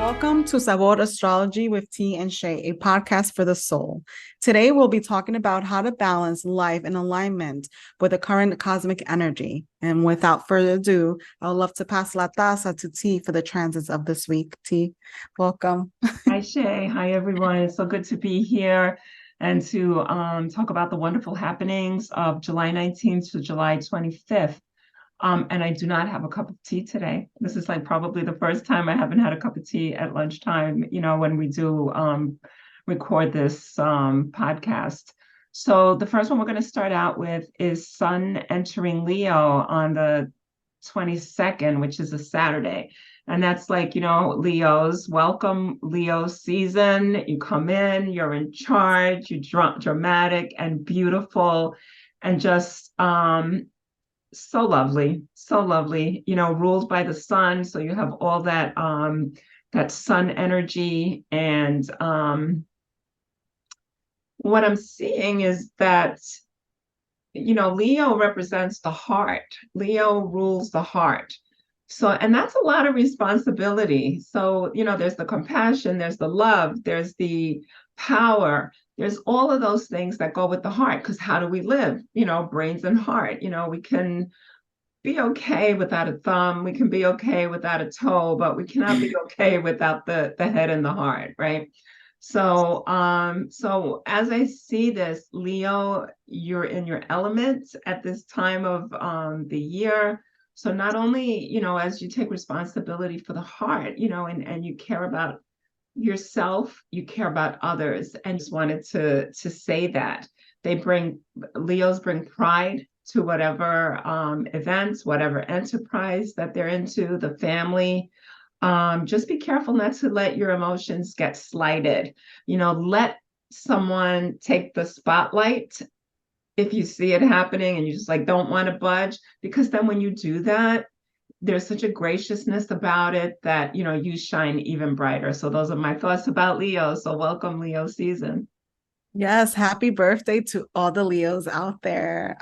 Welcome to Sabor Astrology with T and Shay, a podcast for the soul. Today, we'll be talking about how to balance life in alignment with the current cosmic energy. And without further ado, I would love to pass la taza to T for the transits of this week. T, welcome. Hi, Shay. Hi, everyone. It's so good to be here and to talk about the wonderful happenings of July 19th to July 25th. And I do not have a cup of tea today. This is like probably the first time I haven't had a cup of tea at lunchtime, when we do record this podcast. So the first one we're going to start out with is Sun entering Leo on the 22nd, which is a Saturday. And that's like, Leos, welcome Leo season. You come in, you're in charge, you're dramatic and beautiful and just so lovely, ruled by the sun. So you have all that that sun energy. And what I'm seeing is that Leo represents the heart. Leo rules the heart. So, and that's a lot of responsibility. So, there's the compassion, there's the love, there's the power, there's all of those things that go with the heart. Because how do we live? Brains and heart. We can be okay without a thumb, we can be okay without a toe, but we cannot be okay without the head and the heart, right? So as I see this, Leo, you're in your element at this time of the year. So not only, as you take responsibility for the heart, and you care about yourself, you care about others, and just wanted to say that Leos bring pride to whatever events, whatever enterprise that they're into, the family. Just be careful not to let your emotions get slighted. Let someone take the spotlight if you see it happening and you just like don't want to budge, because then when you do that, there's such a graciousness about it that, you shine even brighter. So those are my thoughts about Leo. So welcome Leo season. Yes, happy birthday to all the Leos out there.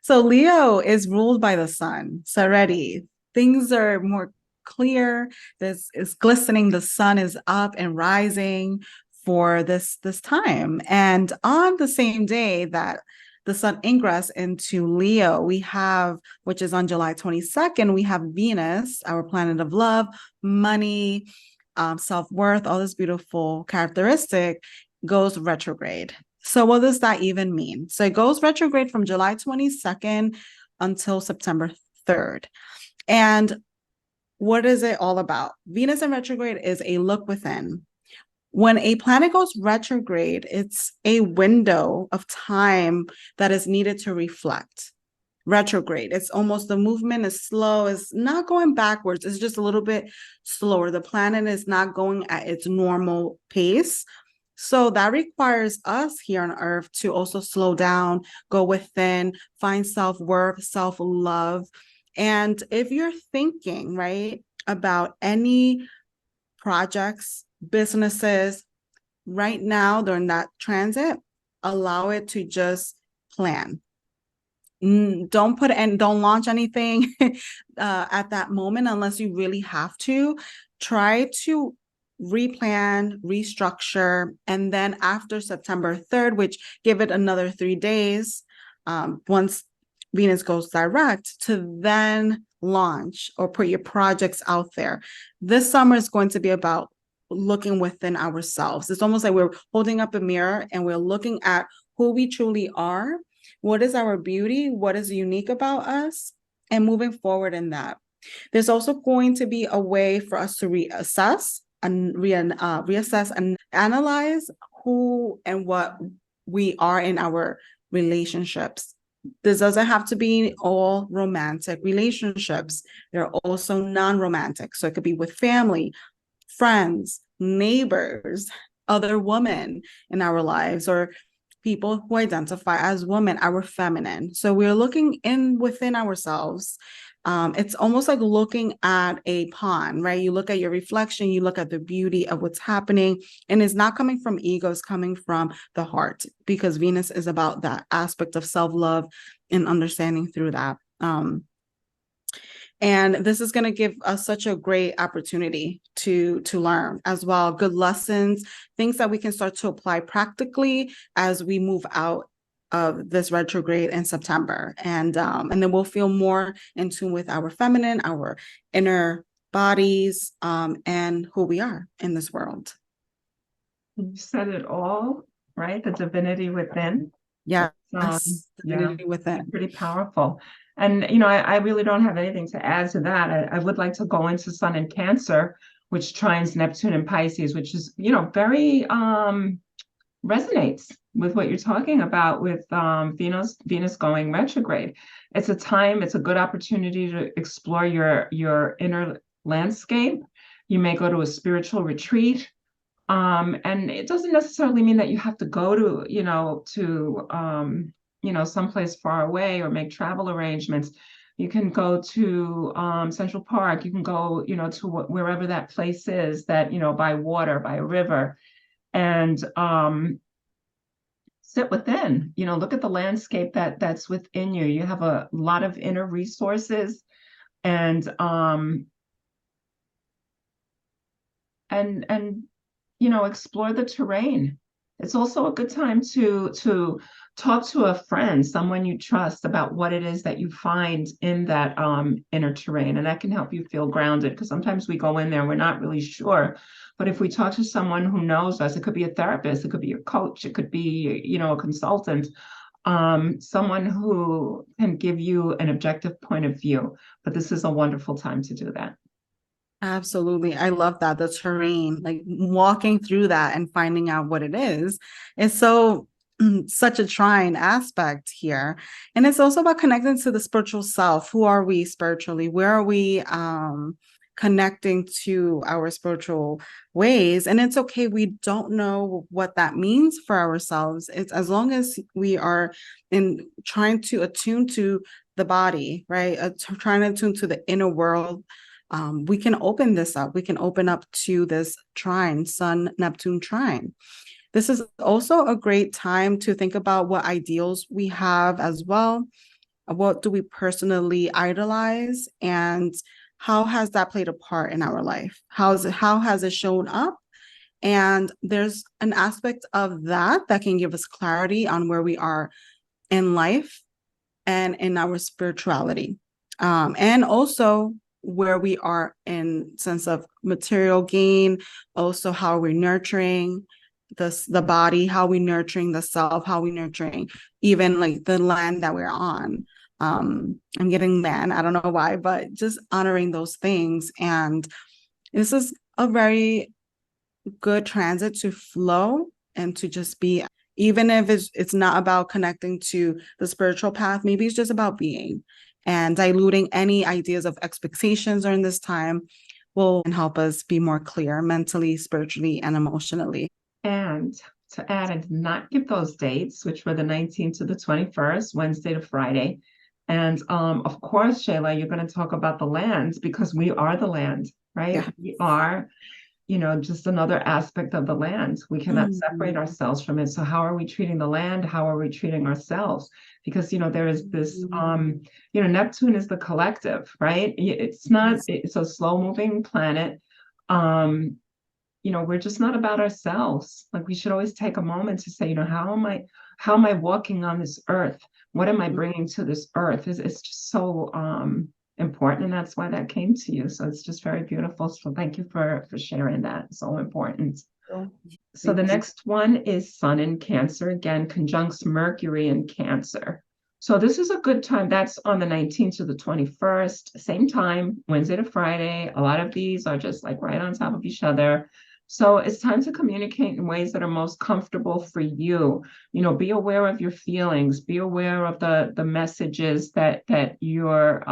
So Leo is ruled by the sun. So already things are more clear. This is glistening. The sun is up and rising for this time. And on the same day that the sun ingress into Leo, we have, which is on July 22nd, we have Venus, our planet of love, money, self-worth, all this beautiful characteristic goes retrograde. So what does that even mean? So it goes retrograde from July 22nd until September 3rd. And what is it all about? Venus in retrograde is a look within. When a planet goes retrograde, it's a window of time that is needed to reflect. Retrograde, it's almost, the movement is slow, it's not going backwards, it's just a little bit slower. The planet is not going at its normal pace. So that requires us here on Earth to also slow down, go within, find self-worth, self-love. And if you're thinking, right, about any projects, businesses, right now during that transit, allow it to just plan. Don't launch anything at that moment unless you really have to. Try to replan, restructure, and then after September 3rd, which give it another 3 days, once Venus goes direct, to then launch or put your projects out there. This summer is going to be about looking within ourselves. It's almost like we're holding up a mirror and we're looking at who we truly are, what is our beauty, what is unique about us, and moving forward in that. There's also going to be a way for us to reassess and analyze who and what we are in our relationships. This doesn't have to be all romantic relationships. There are also non-romantic. So it could be with family, friends, neighbors, other women in our lives, or people who identify as women, our feminine. So we're looking within ourselves. It's almost like looking at a pond, right? You look at your reflection, you look at the beauty of what's happening, and it's not coming from ego, it's coming from the heart, because Venus is about that aspect of self-love and understanding through that. And this is going to give us such a great opportunity to learn as well, good lessons, things that we can start to apply practically as we move out of this retrograde in September. And then we'll feel more in tune with our feminine, our inner bodies, and who we are in this world. You said it all, right? The divinity within. Yes, Yeah, within. pretty powerful. And, you know, I really don't have anything to add to that. I would like to go into Sun in Cancer, which trines Neptune and Pisces, which is, you know, very resonates with what you're talking about with Venus going retrograde. It's a good opportunity to explore your inner landscape. You may go to a spiritual retreat. And it doesn't necessarily mean that you have to go to, someplace far away or make travel arrangements. You can go to Central Park. You can go, to wherever that place is that, by water, by a river, and sit within, look at the landscape that's within you. You have a lot of inner resources, and explore the terrain. It's also a good time to talk to a friend, someone you trust, about what it is that you find in that inner terrain, and that can help you feel grounded, because sometimes we go in there, we're not really sure. But if we talk to someone who knows us, it could be a therapist, it could be your coach, it could be, a consultant, someone who can give you an objective point of view. But this is a wonderful time to do that. Absolutely. I love that. The terrain, like walking through that and finding out what it is so such a trine aspect here. And it's also about connecting to the spiritual self. Who are we spiritually? Where are we connecting to our spiritual ways? And it's okay. We don't know what that means for ourselves. It's as long as we are in trying to attune to the body, right? Trying to attune to the inner world. We can open this up. We can open up to this trine, Sun-Neptune trine. This is also a great time to think about what ideals we have as well. What do we personally idolize, and how has that played a part in our life? How has it shown up? And there's an aspect of that can give us clarity on where we are in life and in our spirituality. And also where we are in sense of material gain, also how we're nurturing the body, how we nurturing the self, how we nurturing even like the land that we're on. I'm getting land, I don't know why, but just honoring those things. And this is a very good transit to flow and to just be, even if it's not about connecting to the spiritual path, maybe it's just about being, and diluting any ideas of expectations during this time will help us be more clear mentally, spiritually, and emotionally. And to add, I did not give those dates, which were the 19th to the 21st, Wednesday to Friday. And of course, Shayla, you're going to talk about the lands, because we are the land, right? Yeah. We are, just another aspect of the land. We cannot separate ourselves from it. So how are we treating the land? How are we treating ourselves? Because, there is this, Neptune is the collective, right? It's a slow moving planet. We're just not about ourselves. Like, we should always take a moment to say, how am I walking on this earth? What am I bringing to this earth? It's just so important, and that's why that came to you. So it's just very beautiful. So thank you for sharing that. It's so important. So the next one is Sun in Cancer, again conjuncts Mercury in Cancer. So this is a good time. That's on the 19th to the 21st, same time, Wednesday to Friday. A lot of these are just like right on top of each other. So it's time to communicate in ways that are most comfortable for you. Be aware of your feelings, be aware of the messages that you're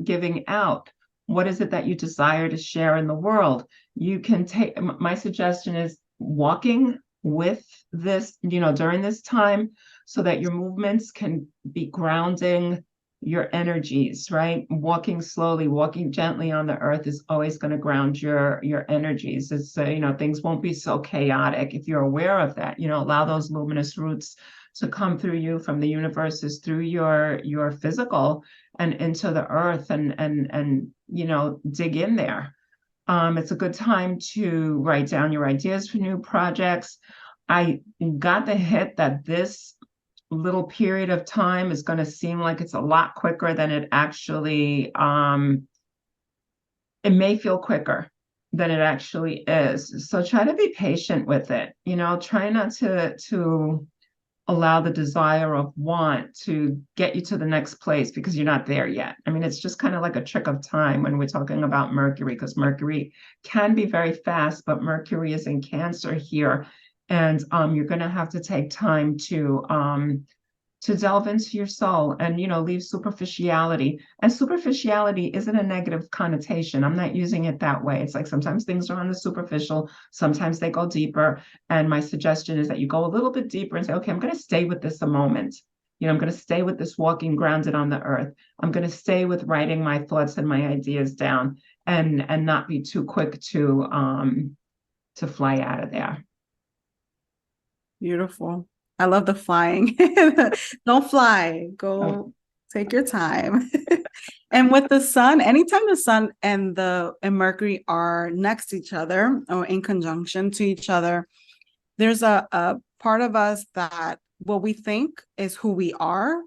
giving out. What is it that you desire to share in the world? You can take, my suggestion is walking with this, during this time, so that your movements can be grounding your energies, right? Walking slowly, walking gently on the earth is always going to ground your energies. It's things won't be so chaotic if you're aware of that. Allow those luminous roots to come through you from the universes through your physical and into the earth and dig in there. It's a good time to write down your ideas for new projects. I got the hit that this little period of time is going to seem like it's a lot quicker than it actually, it may feel quicker than it actually is. So try to be patient with it. Try not to allow the desire of want to get you to the next place because you're not there yet. I mean, it's just kind of like a trick of time when we're talking about Mercury, because Mercury can be very fast, but Mercury is in Cancer here. And you're going to have to take time to delve into your soul and, leave superficiality. And superficiality isn't a negative connotation. I'm not using it that way. It's like sometimes things are on the superficial, sometimes they go deeper. And my suggestion is that you go a little bit deeper and say, okay, I'm going to stay with this a moment. I'm going to stay with this walking grounded on the earth. I'm going to stay with writing my thoughts and my ideas down and not be too quick to fly out of there. Beautiful. I love the flying. Don't fly. Go take your time. And with the sun, anytime the sun and Mercury are next to each other or in conjunction to each other, there's a part of us that what we think is who we are,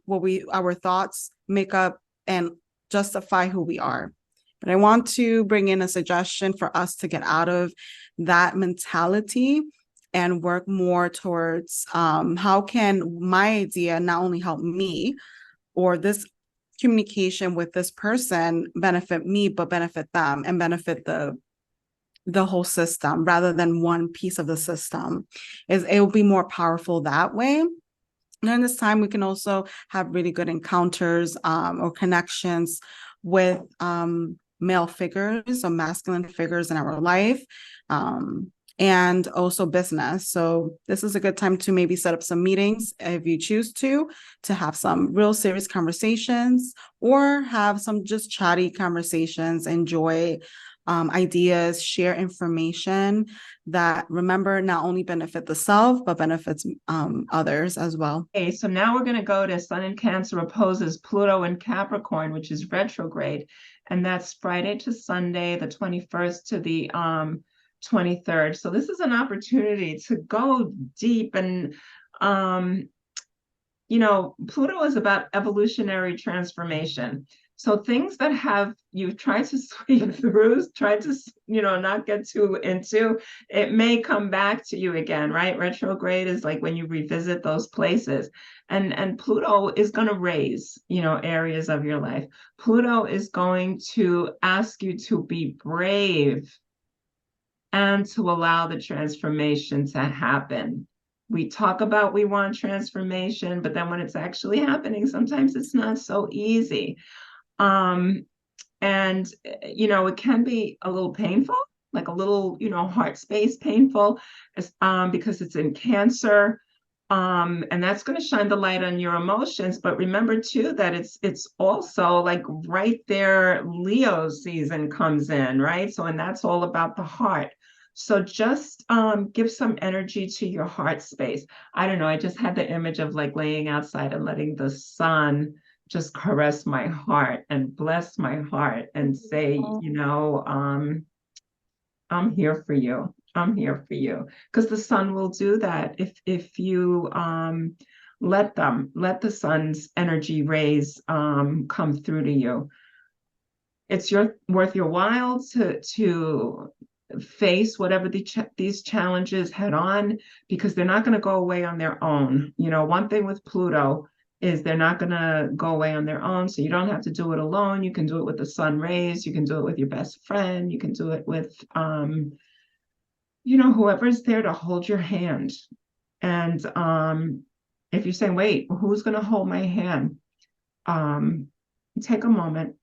our thoughts make up and justify who we are. But I want to bring in a suggestion for us to get out of that mentality and work more towards how can my idea not only help me or this communication with this person benefit me, but benefit them and benefit the whole system rather than one piece of the system. It will be more powerful that way. And during this time, we can also have really good encounters or connections with male figures or masculine figures in our life. And also business. So this is a good time to maybe set up some meetings if you choose to have some real serious conversations or have some just chatty conversations, enjoy ideas, share information that, remember, not only benefit the self, but benefits others as well. Okay, so now we're going to go to Sun in Cancer opposes Pluto in Capricorn, which is retrograde. And that's Friday to Sunday, the 21st to the 23rd. So this is an opportunity to go deep and Pluto is about evolutionary transformation. So things that you've tried to sweep through, tried to not get too into, it may come back to you again, right? Retrograde is like when you revisit those places, and Pluto is going to raise areas of your life. Pluto is going to ask you to be brave and to allow the transformation to happen. We talk about we want transformation, but then when it's actually happening, sometimes it's not so easy. And it can be a little painful, like a little, heart space painful, because it's in Cancer. And that's going to shine the light on your emotions. But remember too that it's also like right there, Leo season comes in, right? So, and that's all about the heart. So just give some energy to your heart space. I don't know, I just had the image of like laying outside and letting the sun just caress my heart and bless my heart and say, I'm here for you. I'm here for you. Because the sun will do that if you let the sun's energy rays come through to you. It's worth your while to face whatever these challenges head on, because they're not going to go away on their own. One thing with Pluto is they're not going to go away on their own. So you don't have to do it alone. You can do it with the sun rays. You can do it with your best friend. You can do it with, whoever's there to hold your hand. And if you're saying, wait, who's going to hold my hand? Take a moment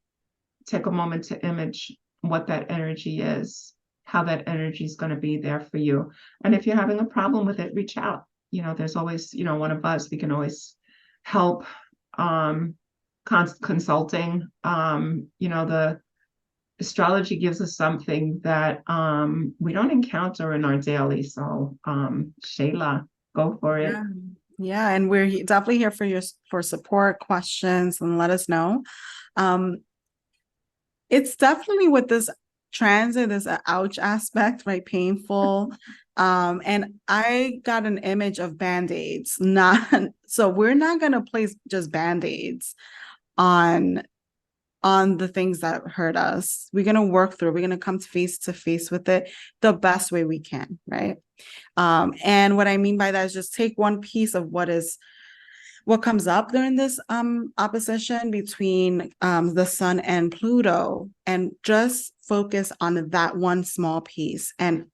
to image what that energy is, how that energy is going to be there for you. And if you're having a problem with it, reach out. There's always, one of us, we can always help, consulting. The astrology gives us something that we don't encounter in our daily. So Shayla, go for it. Yeah, and we're definitely here for for support, questions, and let us know. Um, it's definitely with this transit, there's an ouch aspect, right? Painful. And I got an image of band-aids, not so we're not gonna place just band-aids on the things that hurt us. We're going to work through, we're going to come to face with it the best way we can, right? And what I mean by that is just take one piece of what comes up during this opposition between the sun and Pluto and just focus on that one small piece and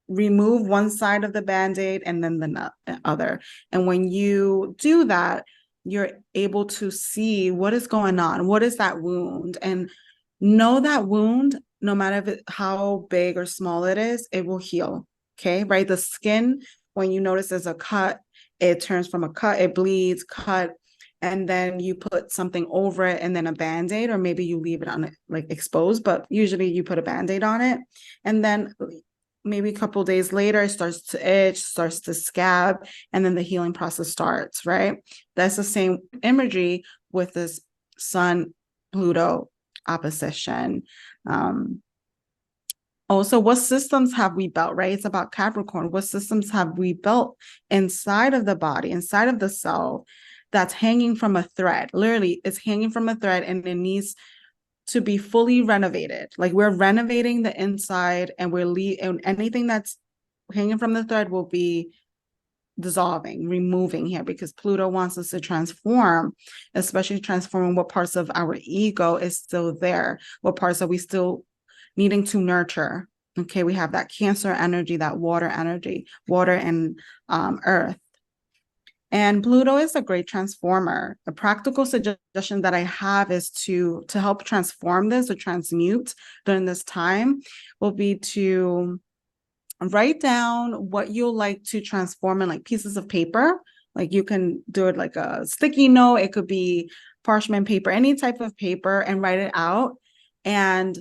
remove one side of the band-aid and then the other. And when you do that, you're able to see what is going on, what is that wound, and know that wound, no matter how big or small it is, it will heal. Okay, right? The skin, when you notice there's a cut, it turns from a cut, it bleeds, cut, and then you put something over it and then a band-aid, or maybe you leave it on it like exposed, but usually you put a band-aid on it. And then maybe a couple days later, it starts to itch, starts to scab, and then the healing process starts, right? That's the same imagery with this Sun Pluto opposition. Also, what systems have we built, right? It's about Capricorn. What systems have we built inside of the body, inside of the cell, that's hanging from a thread? Literally, it's hanging from a thread and it needs to be fully renovated. Like we're renovating the inside and and anything that's hanging from the thread will be dissolving, removing here, because Pluto wants us to transform, especially transforming what parts of our ego is still there, what parts are we still needing to nurture. Okay, we have that Cancer energy, that water energy, water and earth. And Pluto is a great transformer. A practical suggestion that I have is to help transform this or transmute during this time will be to write down what you'll like to transform in like pieces of paper. Like you can do it like a sticky note, it could be parchment paper, any type of paper, and write it out. And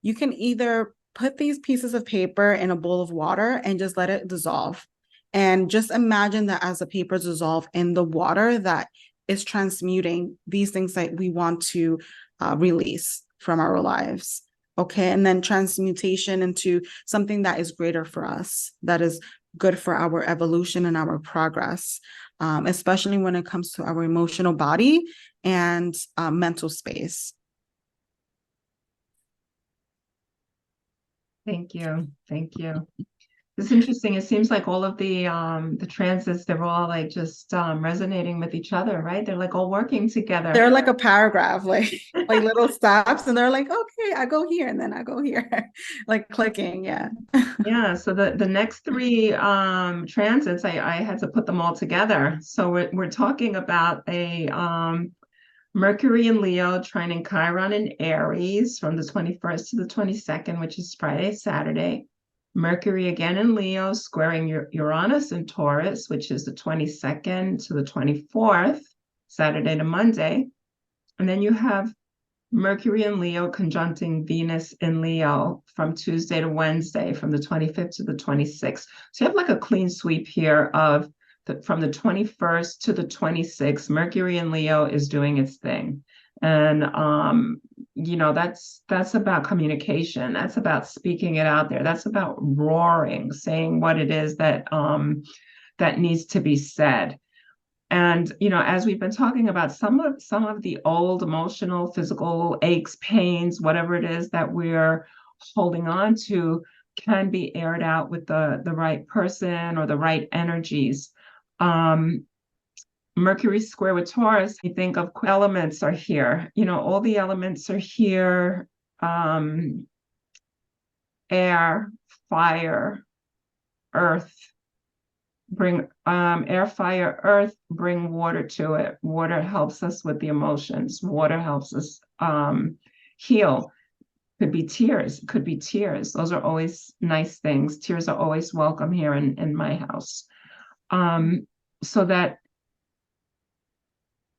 you can either put these pieces of paper in a bowl of water and just let it dissolve. And just imagine that as the papers dissolve in the water, that is transmuting these things that we want to release from our lives. Okay. And then transmutation into something that is greater for us, that is good for our evolution and our progress, especially when it comes to our emotional body and mental space. Thank you. Thank you. It's interesting. It seems like all of the transits, they're all like just resonating with each other, right? They're like all working together. They're like a paragraph, like little stops, and they're like, okay, I go here and then I go here, like clicking, yeah. Yeah, so the next three transits, I had to put them all together. So we're talking about a Mercury in Leo, Trine and Chiron in Aries from the 21st to the 22nd, which is Friday, Saturday. Mercury again in Leo, squaring Uranus in Taurus, which is the 22nd to the 24th, Saturday to Monday. And then you have Mercury in Leo conjuncting Venus in Leo from Tuesday to Wednesday, from the 25th to the 26th. So you have like a clean sweep here of from the 21st to the 26th, Mercury in Leo is doing its thing. And you know, that's about communication. That's about speaking it out there. That's about roaring, saying what it is that that needs to be said. And you know, as we've been talking about some of the old emotional, physical aches, pains, whatever it is that we're holding on to, can be aired out with the right person or the right energies. Mercury square with Taurus, I think of elements are here. You know, all the elements are here. Air, fire, earth. Bring air, fire, earth, bring water to it. Water helps us with the emotions. Water helps us heal. Could be tears, could be tears. Those are always nice things. Tears are always welcome here in my house. So that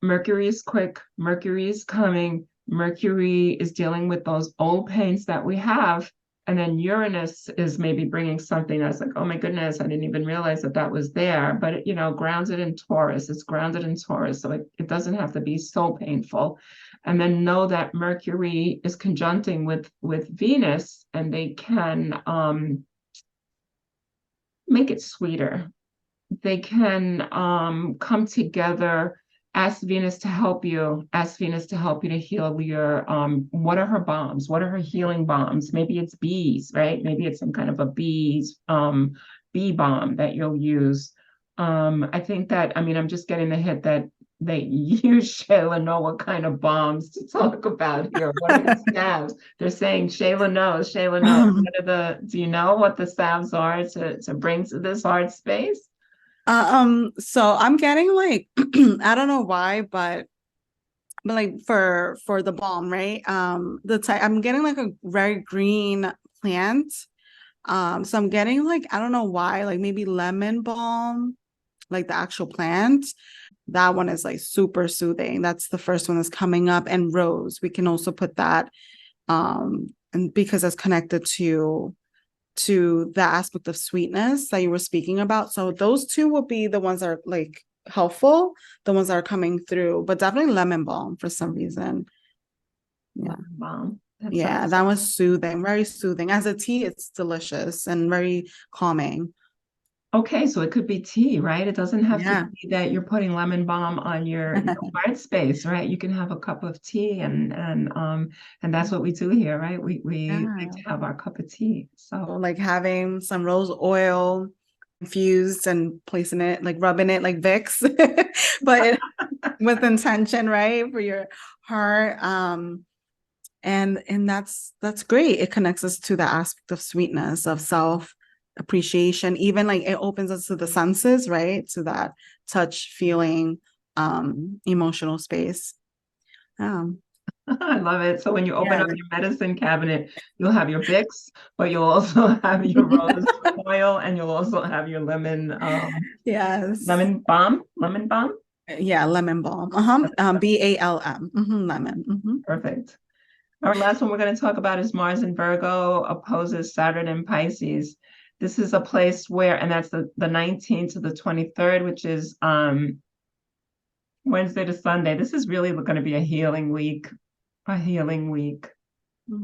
Mercury is quick, Mercury is coming, Mercury is dealing with those old pains that we have, And then Uranus is maybe bringing something that's like, oh my goodness, I didn't even realize that that was there. But it, grounded in Taurus. It's grounded in Taurus, so it doesn't have to be so painful. And then know that Mercury is conjuncting with Venus, and they can make it sweeter. They can come together. Ask Venus to help you. Ask Venus to help you to heal your, what are her bombs? What are her healing bombs? Maybe it's bees, right? Maybe it's some kind of a bee bomb that you'll use. I think that, I'm just getting the hit that they use Shayla know what kind of bombs to talk about here. What are the salves? They're saying Shayla knows. Do you know what the salves are to bring to this hard space? So I'm getting like I don't know why, but like for the balm, right? The type I'm getting like a very green plant. So I'm getting like I don't know why, like maybe lemon balm, like the actual plant. That one is like super soothing. That's the first one that's coming up. And rose, we can also put that and because it's connected to the aspect of sweetness that you were speaking about. So those two will be the ones that are like helpful, the ones that are coming through, but definitely lemon balm for some reason. Yeah. Balm. Yeah, that was soothing, very soothing. As a tea, it's delicious and very calming. Okay, so it could be tea, right? It doesn't have to be that you're putting lemon balm on your heart space, right? You can have a cup of tea and that's what we do here, right? We like to have our cup of tea. So like having some rose oil infused and placing it, like rubbing it like Vicks, but with intention, right? For your heart. And that's great. It connects us to the aspect of sweetness, of self appreciation, even like it opens us to the senses, right? To that touch, feeling, emotional space. I love it. So when you open up your medicine cabinet, you'll have your Vicks, but you'll also have your rose oil, and you'll also have your lemon lemon balm. Yeah, lemon balm. BALM. Lemon. Perfect. Our last one we're going to talk about is Mars in Virgo opposes Saturn in Pisces. This is a place where, and that's the 19th to the 23rd, which is Wednesday to Sunday. This is really going to be a healing week.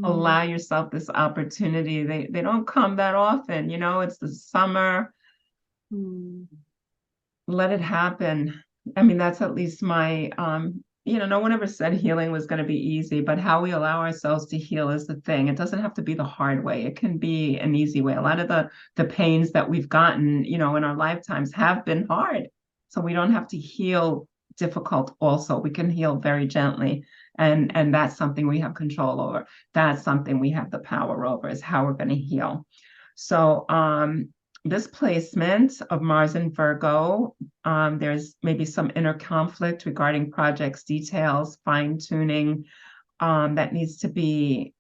Allow yourself this opportunity. They don't come that often, it's the summer. Let it happen. That's at least my no one ever said healing was going to be easy, but how we allow ourselves to heal is the thing. It doesn't have to be the hard way. It can be an easy way. A lot of the pains that we've gotten, in our lifetimes have been hard. So we don't have to heal difficult also. We can heal very gently. And that's something we have control over. That's something we have the power over, is how we're going to heal. So this placement of Mars in Virgo, there's maybe some inner conflict regarding projects, details, fine-tuning that needs to be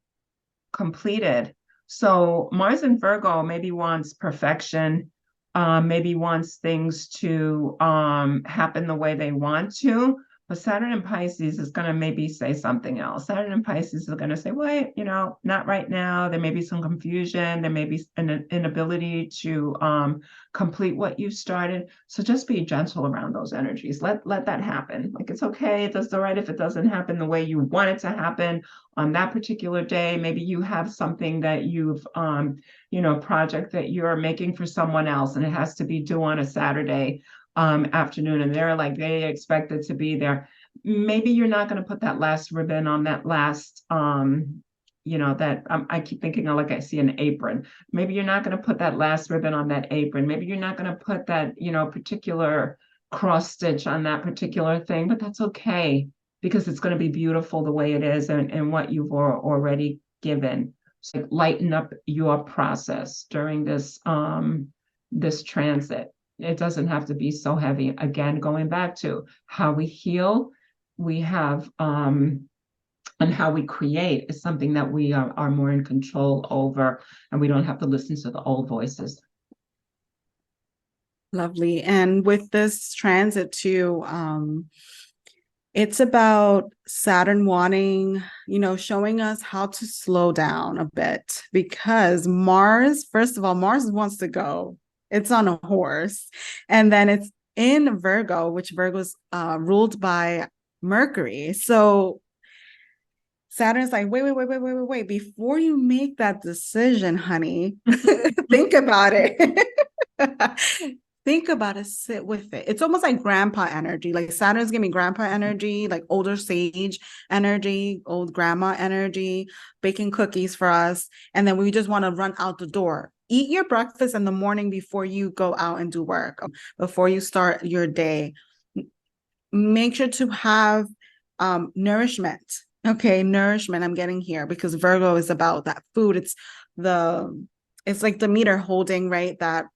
completed. So Mars in Virgo maybe wants perfection, maybe wants things to happen the way they want to. But Saturn in Pisces is going to maybe say something else. Saturn in Pisces is going to say, wait, not right now. There may be some confusion. There may be an inability to complete what you've started. So just be gentle around those energies. Let that happen. Like, it's okay. It does all right if it doesn't happen the way you want it to happen on that particular day. Maybe you have something that you've, project that you're making for someone else, and it has to be due on a Saturday afternoon, and they expect it to be there. Maybe you're not going to put that last ribbon on that last I keep thinking of, like, I see an apron. Maybe you're not going to put that last ribbon on that apron. Maybe you're not going to put that particular cross stitch on that particular thing, but that's okay, because it's going to be beautiful the way it is, and what you've already given. So lighten up your process during this transit. It doesn't have to be so heavy. Again, going back to how we heal, we have, and how we create is something that we are more in control over, and we don't have to listen to the old voices. Lovely. And with this transit too, It's about Saturn wanting, showing us how to slow down a bit because Mars, first of all, Mars wants to go. It's on a horse. And then it's in Virgo, which Virgo's ruled by Mercury. So Saturn's like, wait. Before you make that decision, honey, think about it. Think about it, sit with it. It's almost like grandpa energy. Like Saturn's giving me grandpa energy, like older sage energy, old grandma energy, baking cookies for us. And then we just want to run out the door. Eat your breakfast in the morning before you go out and do work, before you start your day. Make sure to have nourishment. Okay, nourishment I'm getting here because Virgo is about that food. It's like the meter holding, right? That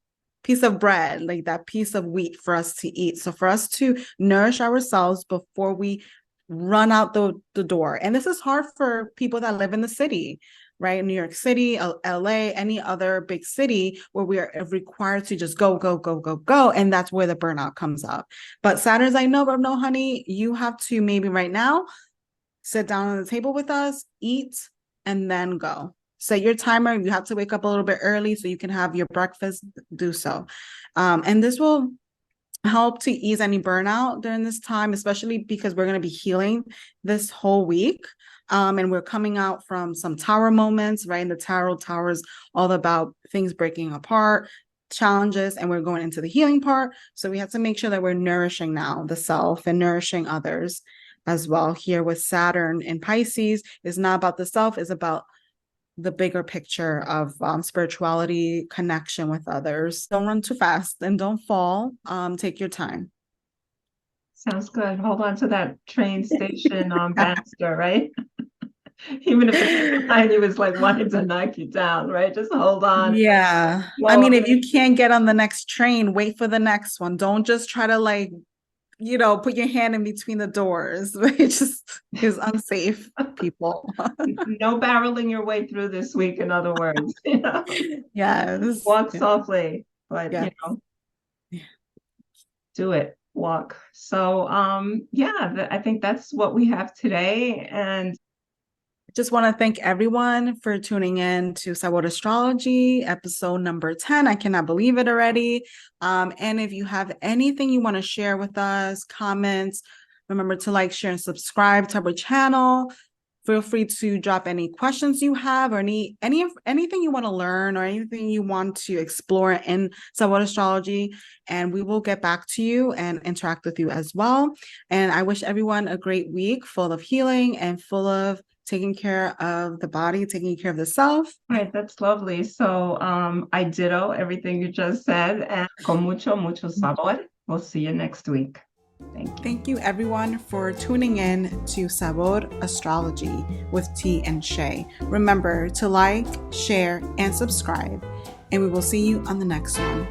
piece of bread, like that piece of wheat for us to eat. So for us to nourish ourselves before we run out the door. And this is hard for people that live in the city, right? New York City, LA, any other big city where we are required to just go, go, go, go, go. And that's where the burnout comes up. But Saturn's like, no, but no, honey, you have to maybe right now sit down on the table with us, eat, and then go. Set your timer. You have to wake up a little bit early so you can have your breakfast, do so. And this will help to ease any burnout during this time, especially because we're going to be healing this whole week. And we're coming out from some tower moments, right? And the tower is all about things breaking apart, challenges, and we're going into the healing part. So we have to make sure that we're nourishing now the self and nourishing others as well. Here with Saturn in Pisces, is not about the self, it's about the bigger picture of spirituality, connection with others. Don't run too fast and don't fall. Take your time. Sounds good. Hold on to that train station banister, right? Even if it's behind you was like wanting to knock you down, right? Just hold on. Yeah. I mean, if you can't get on the next train, wait for the next one. Don't just try to put your hand in between the doors. It just is unsafe, people. No barreling your way through this week, in other words. Yes. Walk softly, but yes. Do it. Walk. So I think that's what we have today. And just want to thank everyone for tuning in to Sabor Astrology, episode number 10. I cannot believe it already. And if you have anything you want to share with us, comments, remember to like, share, and subscribe to our channel. Feel free to drop any questions you have or anything you want to learn or anything you want to explore in Sabor Astrology, and we will get back to you and interact with you as well. And I wish everyone a great week full of healing and full of taking care of the body, taking care of the self. Right, that's lovely. So I ditto everything you just said, and con mucho sabor. We'll see you next week. Thank you everyone for tuning in to Sabor Astrology with T and Shay. Remember to like, share, and subscribe, and we will see you on the next one.